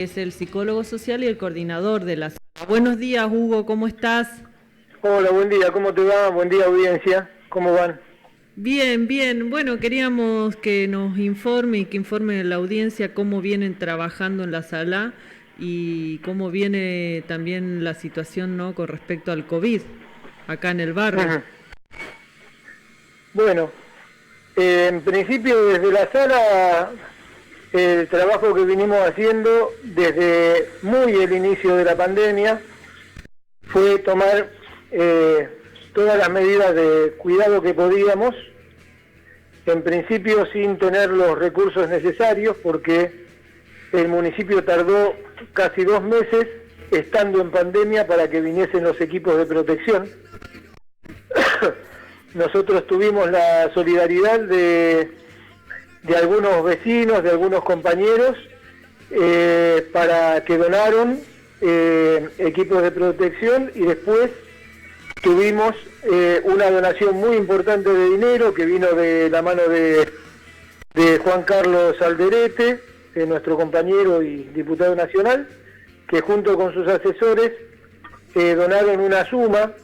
Es el psicólogo social y el coordinador de la sala. Buenos días, Hugo, ¿cómo estás? Hola, buen día, ¿cómo te va? Buen día, audiencia, ¿cómo van? Bien, bien. Bueno, queríamos que nos informe y que informe la audiencia cómo vienen trabajando en la sala y cómo viene también la situación, ¿no?, con respecto al COVID acá en el barrio. Ujú. Bueno, en principio desde la sala el trabajo que vinimos haciendo desde muy el inicio de la pandemia fue tomar todas las medidas de cuidado que podíamos, en principio sin tener los recursos necesarios, porque el municipio tardó casi 2 meses estando en pandemia para que viniesen los equipos de protección. Nosotros tuvimos la solidaridad de algunos vecinos, de algunos compañeros, para que donaron equipos de protección, y después tuvimos una donación muy importante de dinero que vino de la mano de Juan Carlos Alderete, nuestro compañero y diputado nacional, que junto con sus asesores donaron una suma.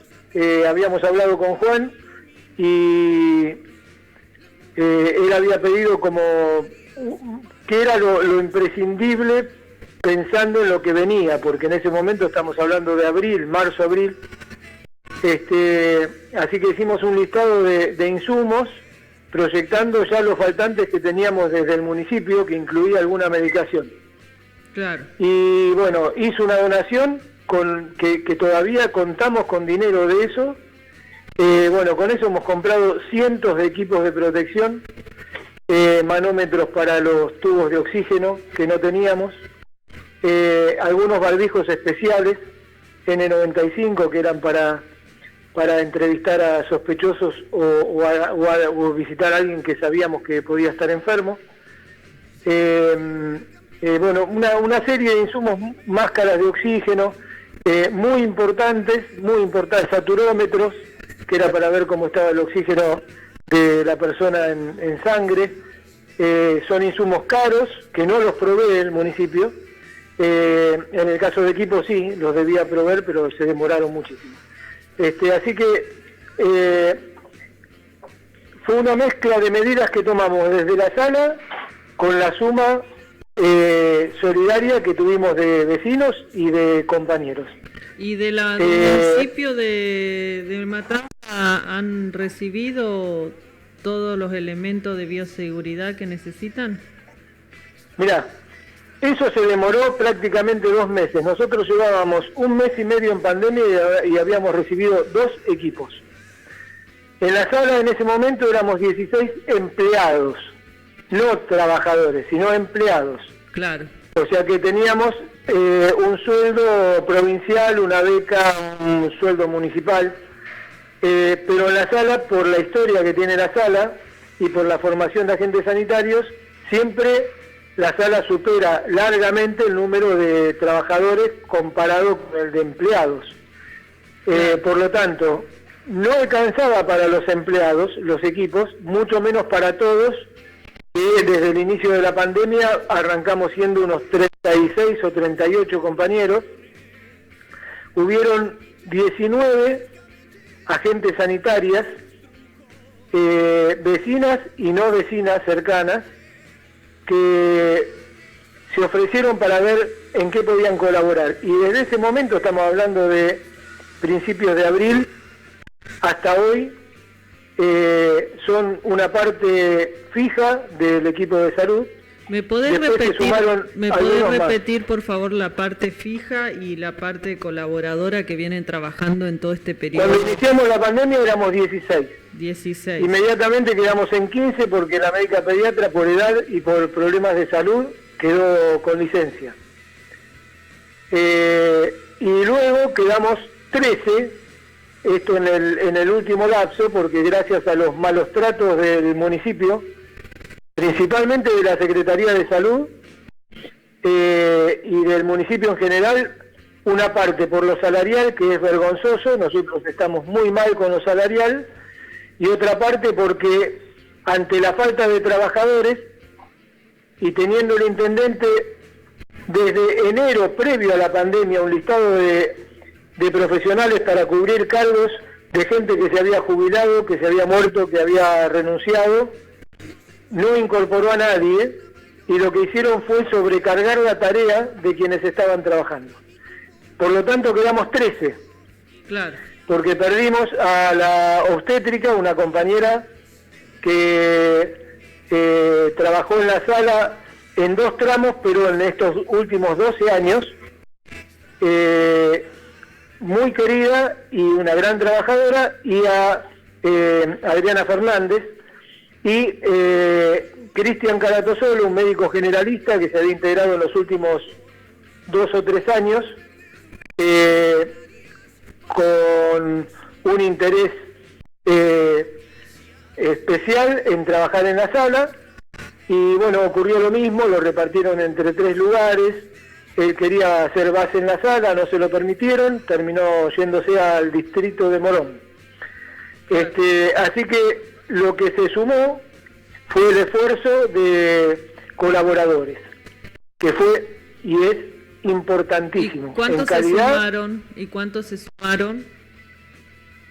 Habíamos hablado con Juan y él había pedido como que era lo imprescindible pensando en lo que venía, porque en ese momento estamos hablando de abril, marzo-abril. Así que hicimos un listado de insumos, proyectando ya los faltantes que teníamos desde el municipio, que incluía alguna medicación. Claro. Y bueno, hizo una donación que todavía contamos con dinero de eso. Bueno, con eso hemos comprado cientos de equipos de protección, manómetros para los tubos de oxígeno que no teníamos, algunos barbijos especiales N95 que eran para entrevistar a sospechosos o visitar a alguien que sabíamos que podía estar enfermo. Bueno, una serie de insumos, máscaras de oxígeno, muy importantes, saturómetros, que era para ver cómo estaba el oxígeno de la persona en sangre. Son insumos caros, que no los provee el municipio. En el caso de equipos sí, los debía proveer, pero se demoraron muchísimo. Así que fue una mezcla de medidas que tomamos desde la sala con la suma solidaria que tuvimos de vecinos y de compañeros. ¿Y del municipio de Matanza han recibido todos los elementos de bioseguridad que necesitan? Mirá, eso se demoró prácticamente 2 meses. Nosotros llevábamos 1 mes y medio en pandemia y habíamos recibido 2 equipos. En la sala en ese momento éramos 16 empleados, no trabajadores, sino empleados. Claro. O sea que teníamos un sueldo provincial, una beca, un sueldo municipal, pero en la sala, por la historia que tiene la sala y por la formación de agentes sanitarios, siempre la sala supera largamente el número de trabajadores comparado con el de empleados. Por lo tanto, no alcanzaba para los empleados los equipos, mucho menos para todos, que desde el inicio de la pandemia arrancamos siendo unos 36 o 38 compañeros. Hubieron 19 agentes sanitarias, vecinas y no vecinas cercanas, que se ofrecieron para ver en qué podían colaborar. Y desde ese momento, estamos hablando de principios de abril, hasta hoy, son una parte fija del equipo de salud. ¿Me podés repetir, por favor, la parte fija y la parte colaboradora que vienen trabajando en todo este periodo? Cuando iniciamos la pandemia éramos 16. 16. Inmediatamente quedamos en 15 porque la médica pediatra, por edad y por problemas de salud, quedó con licencia. Y luego quedamos 13, esto en el último lapso, porque gracias a los malos tratos del municipio, principalmente de la Secretaría de Salud y del municipio en general, una parte por lo salarial, que es vergonzoso, nosotros estamos muy mal con lo salarial, y otra parte porque ante la falta de trabajadores y teniendo el intendente desde enero, previo a la pandemia, un listado de profesionales para cubrir cargos de gente que se había jubilado, que se había muerto, que había renunciado. No incorporó a nadie y lo que hicieron fue sobrecargar la tarea de quienes estaban trabajando. Por lo tanto quedamos 13. Claro. Porque perdimos a la obstétrica, una compañera que trabajó en la sala en 2 tramos, pero en estos últimos 12 años, muy querida y una gran trabajadora, y a Adriana Fernández, y Cristian Caratosolo, un médico generalista que se había integrado en los últimos 2 o 3 años, con un interés especial en trabajar en la sala, y bueno, ocurrió lo mismo, lo repartieron entre 3 lugares. Él quería hacer base en la sala, no se lo permitieron, terminó yéndose al distrito de Morón. Así que lo que se sumó fue el esfuerzo de colaboradores, que fue y es importantísimo. ¿Y cuántos se sumaron? ¿Y cuántos se sumaron?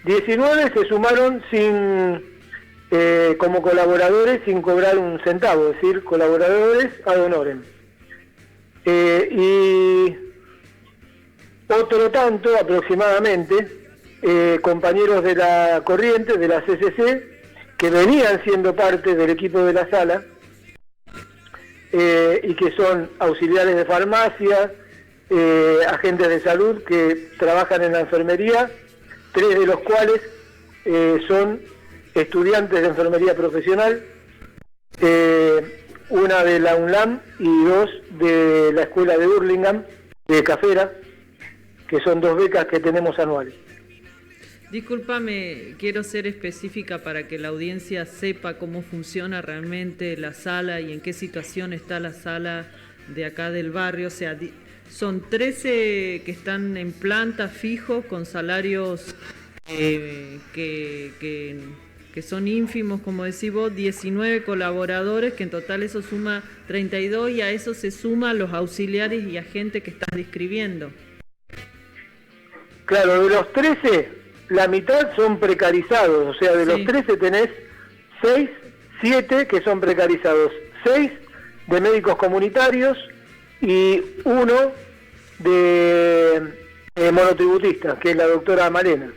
19 se sumaron como colaboradores sin cobrar un centavo, es decir, colaboradores ad honorem. Y otro tanto aproximadamente, compañeros de la corriente, de la CCC, que venían siendo parte del equipo de la sala, y que son auxiliares de farmacia, agentes de salud que trabajan en la enfermería, 3 de los cuales son estudiantes de enfermería profesional, una de la UNLAM y 2 de la escuela de Hurlingham, de Cafera, que son 2 becas que tenemos anuales. Discúlpame, quiero ser específica para que la audiencia sepa cómo funciona realmente la sala y en qué situación está la sala de acá del barrio. O sea, son 13 que están en planta fijos con salarios que son ínfimos, como decís vos, 19 colaboradores, que en total eso suma 32, y a eso se suman los auxiliares y agentes que estás describiendo. Claro, de los 13, la mitad son precarizados, o sea, de los 13 tenés 7 que son precarizados, 6 de médicos comunitarios y 1 de monotributistas, que es la doctora Malena.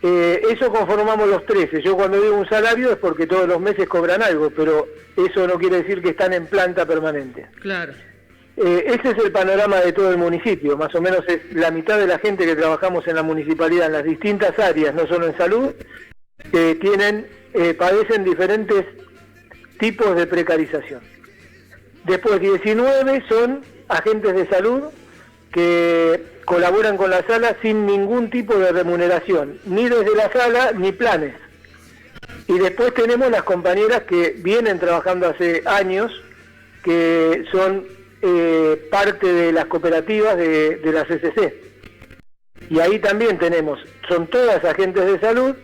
Eso conformamos los 13. Yo cuando digo un salario es porque todos los meses cobran algo, pero eso no quiere decir que están en planta permanente. Claro. Ese es el panorama de todo el municipio, más o menos es la mitad de la gente que trabajamos en la municipalidad, en las distintas áreas, no solo en salud, padecen diferentes tipos de precarización. Después 19 son agentes de salud que colaboran con la sala sin ningún tipo de remuneración, ni desde la sala ni planes. Y después tenemos las compañeras que vienen trabajando hace años, que son parte de las cooperativas de la CCC. Y ahí también son todas agentes de salud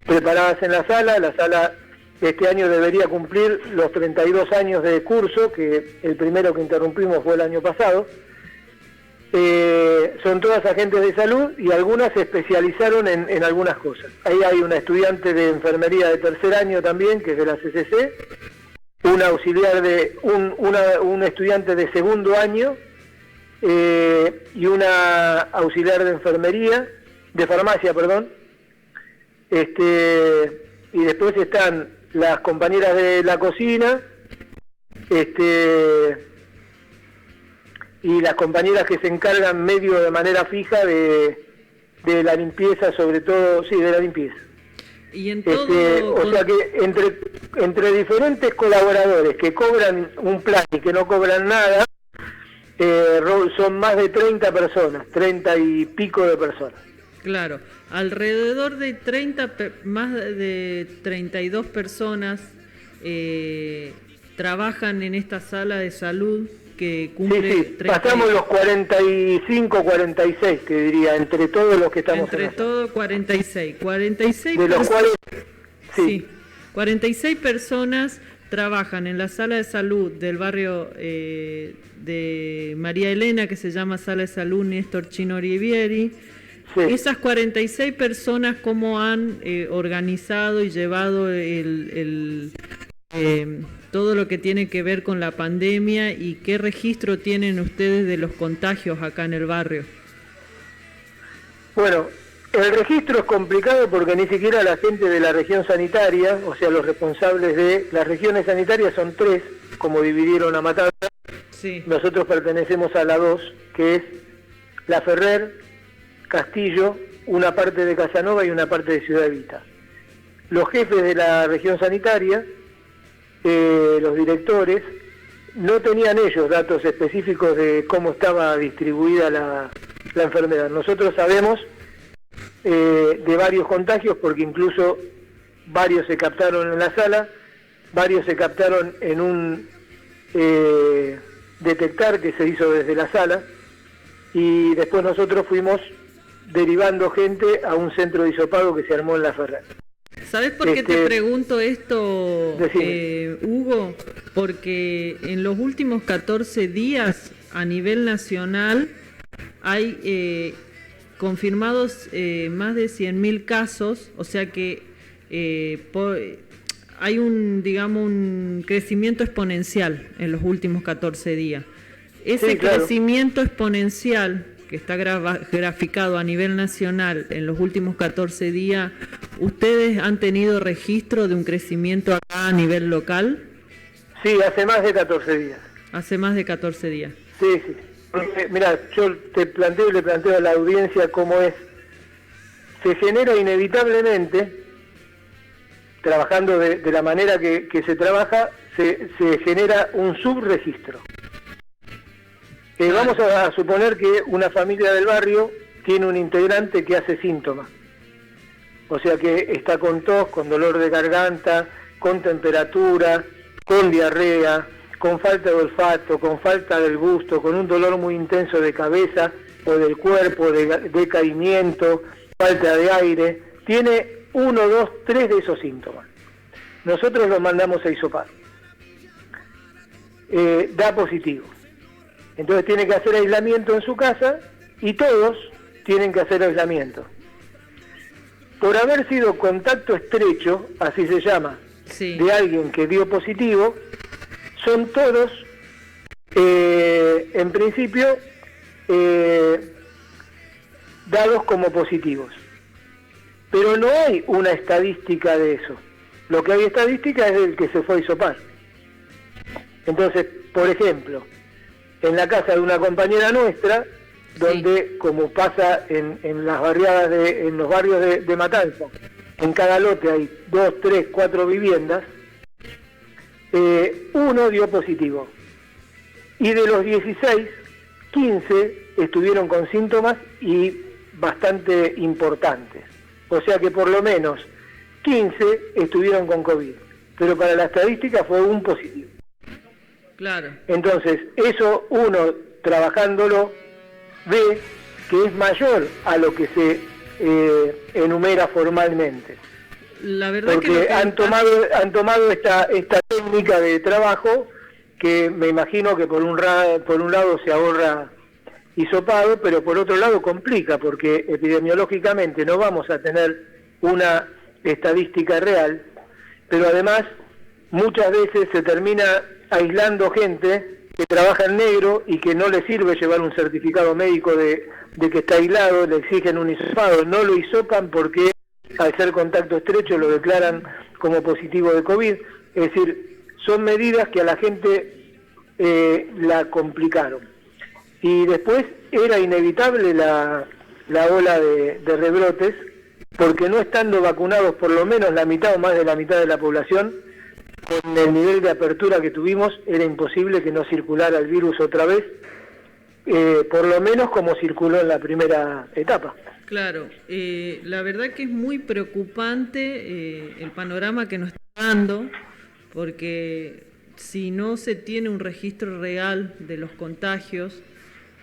preparadas en la sala este año debería cumplir los 32 años de curso, que el primero que interrumpimos fue el año pasado. Son todas agentes de salud y algunas se especializaron en algunas cosas. Ahí hay una estudiante de enfermería de 3er año también, que es de la CCC, un auxiliar un estudiante de 2º año y una auxiliar de farmacia, y después están las compañeras de la cocina, y las compañeras que se encargan medio de manera fija de la limpieza, sobre todo, de la limpieza. Y en todo, o sea que entre diferentes colaboradores que cobran un plan y que no cobran nada, son más de 30 personas, 30 y pico de personas. Claro, alrededor de más de 32 personas trabajan en esta sala de salud que cumple... Sí, pasamos los 45, 46, que diría, entre todos los que estamos entre todos 46 de los cuales... Sí, 46 personas trabajan en la sala de salud del barrio de María Elena, que se llama Sala de Salud Néstor Chino Rivieri. Sí. Esas 46 personas, ¿cómo han organizado y llevado todo lo que tiene que ver con la pandemia y qué registro tienen ustedes de los contagios acá en el barrio? Bueno, el registro es complicado porque ni siquiera la gente de la región sanitaria, o sea, los responsables de las regiones sanitarias son 3, como dividieron a Matanza. Sí. Nosotros pertenecemos a la 2, que es La Ferrer, Castillo, una parte de Casanova y una parte de Ciudad Evita. Los jefes de la región sanitaria, los directores, no tenían ellos datos específicos de cómo estaba distribuida la enfermedad. Nosotros sabemos de varios contagios porque incluso varios se captaron en la sala, varios se captaron en un detectar que se hizo desde la sala y después nosotros fuimos derivando gente a un centro de hisopado que se armó en La Ferrer. ¿Sabes por qué te pregunto esto, Hugo? Porque en los últimos 14 días a nivel nacional hay confirmados más de 100.000 casos, o sea que hay un crecimiento exponencial en los últimos 14 días. Ese crecimiento exponencial que está graficado a nivel nacional en los últimos 14 días, ¿ustedes han tenido registro de un crecimiento acá a nivel local? Sí, hace más de 14 días. Hace más de 14 días. Sí, sí. Mira, yo le planteo a la audiencia cómo es. Se genera inevitablemente, trabajando de la manera que se trabaja, se genera un subregistro. Vamos a suponer que una familia del barrio tiene un integrante que hace síntomas. O sea que está con tos, con dolor de garganta, con temperatura, con diarrea, con falta de olfato, con falta del gusto, con un dolor muy intenso de cabeza o del cuerpo, decaimiento, falta de aire. Tiene 1, 2, 3 de esos síntomas. Nosotros lo mandamos a hisopar. Da positivo. Entonces tiene que hacer aislamiento en su casa y todos tienen que hacer aislamiento. Por haber sido contacto estrecho, así se llama, de alguien que dio positivo, son todos, en principio, dados como positivos. Pero no hay una estadística de eso. Lo que hay estadística es del que se fue a hisopar. Entonces, por ejemplo, en la casa de una compañera nuestra, donde, como pasa en las barriadas en los barrios de Matanza, en cada lote hay 2, 3, 4 viviendas, uno dio positivo. Y de los 16, 15 estuvieron con síntomas y bastante importantes. O sea que por lo menos 15 estuvieron con COVID. Pero para la estadística fue un positivo. Claro. Entonces, eso uno, trabajándolo, ve que es mayor a lo que se enumera formalmente. La verdad porque han tomado esta técnica de trabajo que me imagino que por un lado se ahorra hisopado, pero por otro lado complica, porque epidemiológicamente no vamos a tener una estadística real, pero además muchas veces se termina aislando gente que trabaja en negro y que no le sirve llevar un certificado médico de que está aislado, le exigen un hisopado, no lo hisopan porque al ser contacto estrecho lo declaran como positivo de COVID. Es decir, son medidas que a la gente la complicaron. Y después era inevitable la ola de rebrotes, porque no estando vacunados por lo menos la mitad o más de la mitad de la población, con el nivel de apertura que tuvimos, era imposible que no circulara el virus otra vez, por lo menos como circuló en la primera etapa. Claro, la verdad que es muy preocupante el panorama que nos está dando, porque si no se tiene un registro real de los contagios,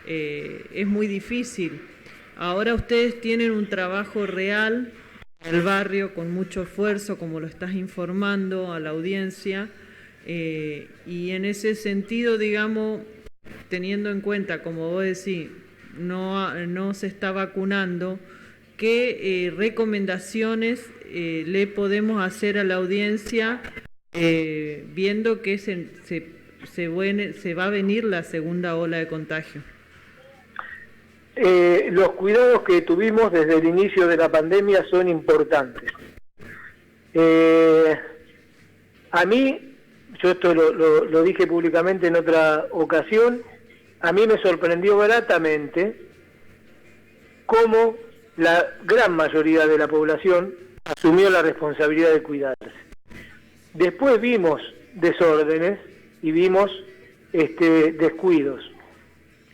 es muy difícil. Ahora ustedes tienen un trabajo real en el barrio con mucho esfuerzo, como lo estás informando a la audiencia, Y en ese sentido, digamos, teniendo en cuenta, como vos decís, no se está vacunando, ¿qué recomendaciones le podemos hacer a la audiencia viendo que se va a venir la segunda ola de contagio? Los cuidados que tuvimos desde el inicio de la pandemia son importantes. A mí, yo esto lo dije públicamente en otra ocasión, a mí me sorprendió gratamente cómo la gran mayoría de la población asumió la responsabilidad de cuidarse. Después vimos desórdenes y vimos descuidos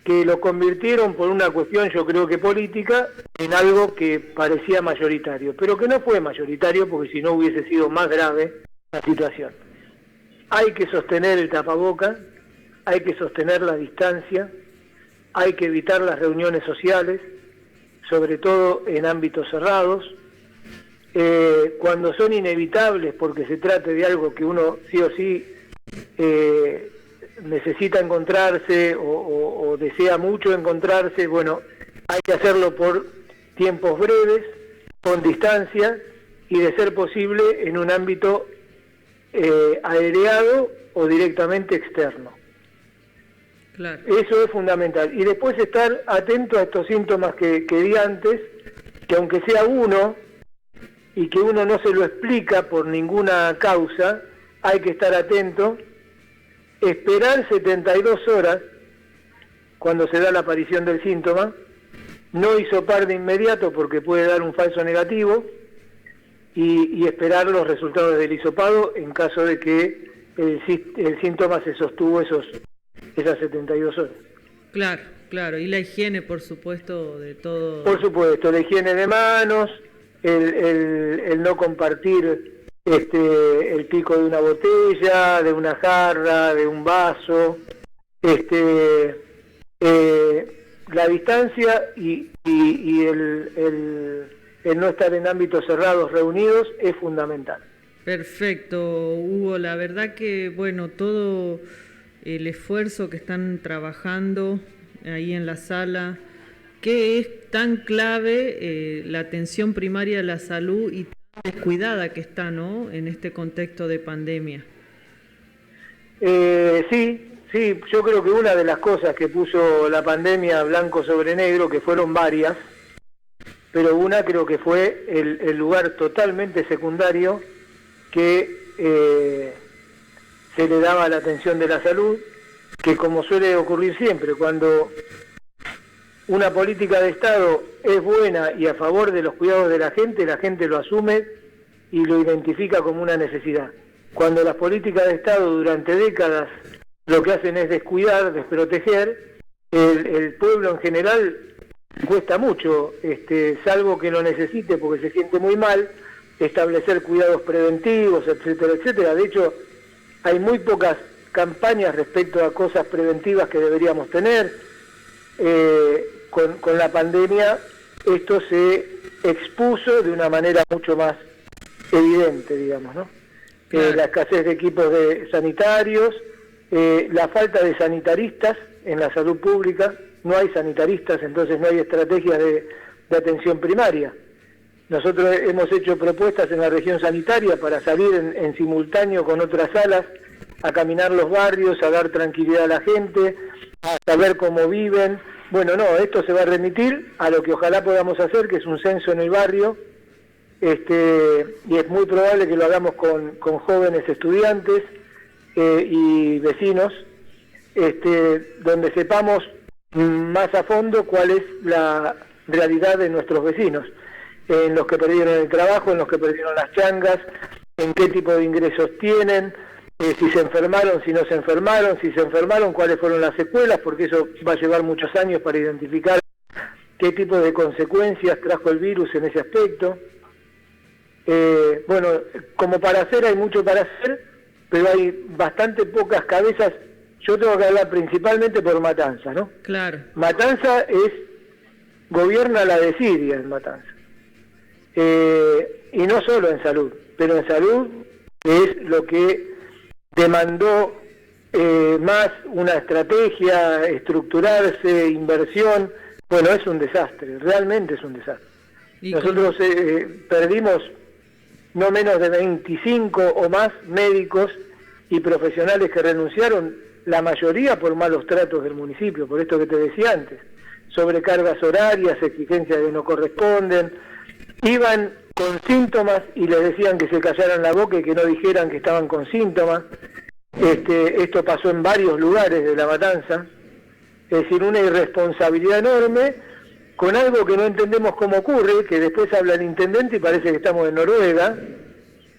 que lo convirtieron por una cuestión, yo creo que política, en algo que parecía mayoritario, pero que no fue mayoritario porque si no hubiese sido más grave la situación. Hay que sostener el tapaboca, hay que sostener la distancia, hay que evitar las reuniones sociales, sobre todo en ámbitos cerrados, cuando son inevitables porque se trate de algo que uno sí o sí necesita encontrarse o desea mucho encontrarse, bueno, hay que hacerlo por tiempos breves, con distancia y de ser posible en un ámbito aereado o directamente externo. Claro. Eso es fundamental. Y después estar atento a estos síntomas que di antes, que aunque sea uno, y que uno no se lo explica por ninguna causa, hay que estar atento, esperar 72 horas cuando se da la aparición del síntoma, no hisopar de inmediato porque puede dar un falso negativo, y esperar los resultados del hisopado en caso de que el síntoma se sostuvo esas 72 horas. Claro, claro, y la higiene, por supuesto, de todo. Por supuesto, la higiene de manos, el no compartir el pico de una botella, de una jarra, de un vaso, la distancia y el no estar en ámbitos cerrados reunidos es fundamental. Perfecto, Hugo, la verdad que, bueno, todo el esfuerzo que están trabajando ahí en la sala, que es tan clave la atención primaria de la salud y tan descuidada que está, ¿no?, en este contexto de pandemia. Sí, yo creo que una de las cosas que puso la pandemia blanco sobre negro, que fueron varias, pero una creo que fue el lugar totalmente secundario que se le daba a la atención de la salud, que como suele ocurrir siempre, cuando una política de Estado es buena y a favor de los cuidados de la gente lo asume y lo identifica como una necesidad. Cuando las políticas de Estado durante décadas lo que hacen es descuidar, desproteger, el pueblo en general cuesta mucho, salvo que lo necesite porque se siente muy mal, establecer cuidados preventivos, etcétera, etcétera. De hecho, hay muy pocas campañas respecto a cosas preventivas que deberíamos tener. Con la pandemia esto se expuso de una manera mucho más evidente, digamos, ¿no? Claro. La escasez de equipos sanitarios, la falta de sanitaristas en la salud pública, no hay sanitaristas, entonces no hay estrategias de atención primaria. Nosotros hemos hecho propuestas en la región sanitaria para salir en simultáneo con otras salas a caminar los barrios, a dar tranquilidad a la gente, a saber cómo viven. Bueno, no, esto se va a remitir a lo que ojalá podamos hacer, que es un censo en el barrio, y es muy probable que lo hagamos con jóvenes estudiantes y vecinos, donde sepamos más a fondo cuál es la realidad de nuestros vecinos, en los que perdieron el trabajo, en los que perdieron las changas, en qué tipo de ingresos tienen, si se enfermaron, si no se enfermaron, si se enfermaron, cuáles fueron las secuelas, porque eso va a llevar muchos años para identificar qué tipo de consecuencias trajo el virus en ese aspecto. Bueno, como para hacer hay mucho para hacer, pero hay bastante pocas cabezas. Yo tengo que hablar principalmente por Matanza, ¿no? Claro. Matanza gobierna la desidia en Matanza. Y no solo en salud, pero en salud es lo que demandó más una estrategia, estructurarse, inversión. Bueno, es un desastre, realmente es un desastre. Nosotros perdimos no menos de 25 o más médicos y profesionales que renunciaron, la mayoría por malos tratos del municipio, por esto que te decía antes, sobrecargas horarias, exigencias que no corresponden, iban con síntomas y les decían que se callaran la boca y que no dijeran que estaban con síntomas. Esto pasó en varios lugares de La Matanza, es decir, una irresponsabilidad enorme, con algo que no entendemos cómo ocurre, que después habla el intendente y parece que estamos en Noruega,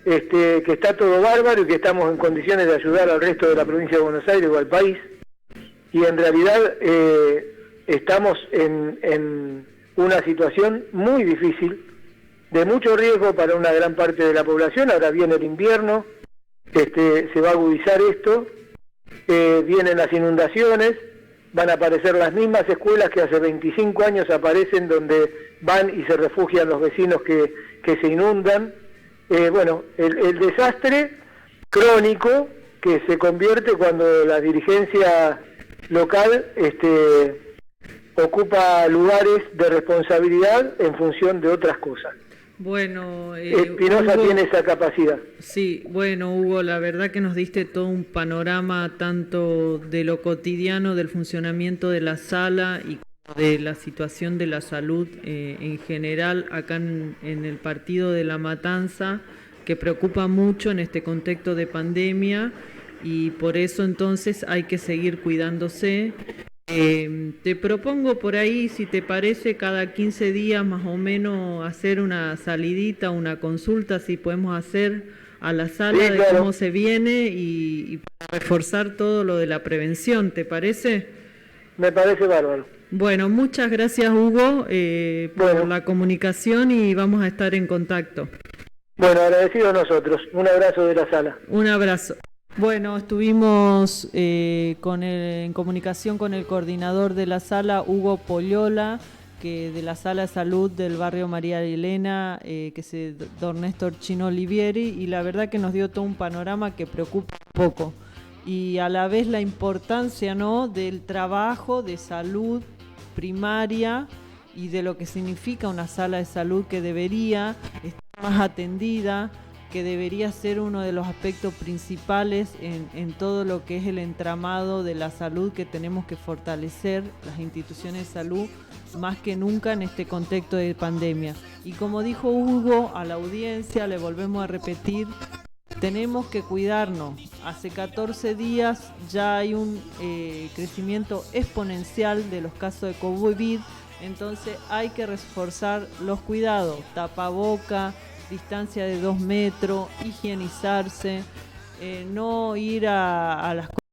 que está todo bárbaro y que estamos en condiciones de ayudar al resto de la provincia de Buenos Aires o al país, y en realidad estamos en una situación muy difícil, de mucho riesgo para una gran parte de la población. Ahora viene el invierno, se va a agudizar esto, vienen las inundaciones, van a aparecer las mismas escuelas que hace 25 años aparecen, donde van y se refugian los vecinos que se inundan. Bueno, el desastre crónico que se convierte cuando la dirigencia local ocupa lugares de responsabilidad en función de otras cosas. Bueno, Espinosa Hugo, tiene esa capacidad. Sí, bueno, Hugo, la verdad que nos diste todo un panorama tanto de lo cotidiano, del funcionamiento de la sala y de la situación de la salud en general acá en el partido de La Matanza, que preocupa mucho en este contexto de pandemia, y por eso entonces hay que seguir cuidándose. Te propongo por ahí, si te parece, cada 15 días más o menos hacer una salidita, una consulta, si podemos hacer a la sala, sí, de claro, cómo se viene y para reforzar todo lo de la prevención, ¿te parece? Me parece bárbaro. Bueno, muchas gracias, Hugo, por la comunicación, y vamos a estar en contacto. Bueno, agradecidos nosotros. Un abrazo de la sala. Un abrazo. Bueno, estuvimos en comunicación con el coordinador de la sala, Hugo Pollola, que de la Sala de Salud del barrio María Elena, que es don Néstor Chino Olivieri, y la verdad que nos dio todo un panorama que preocupa un poco. Y a la vez la importancia, ¿no?, del trabajo de salud primaria y de lo que significa una sala de salud que debería estar más atendida, que debería ser uno de los aspectos principales en todo lo que es el entramado de la salud, que tenemos que fortalecer las instituciones de salud más que nunca en este contexto de pandemia. Y como dijo Hugo, a la audiencia le volvemos a repetir, tenemos que cuidarnos. Hace 14 días ya hay un crecimiento exponencial de los casos de COVID, entonces hay que reforzar los cuidados, tapaboca, distancia de 2 metros, higienizarse, no ir a las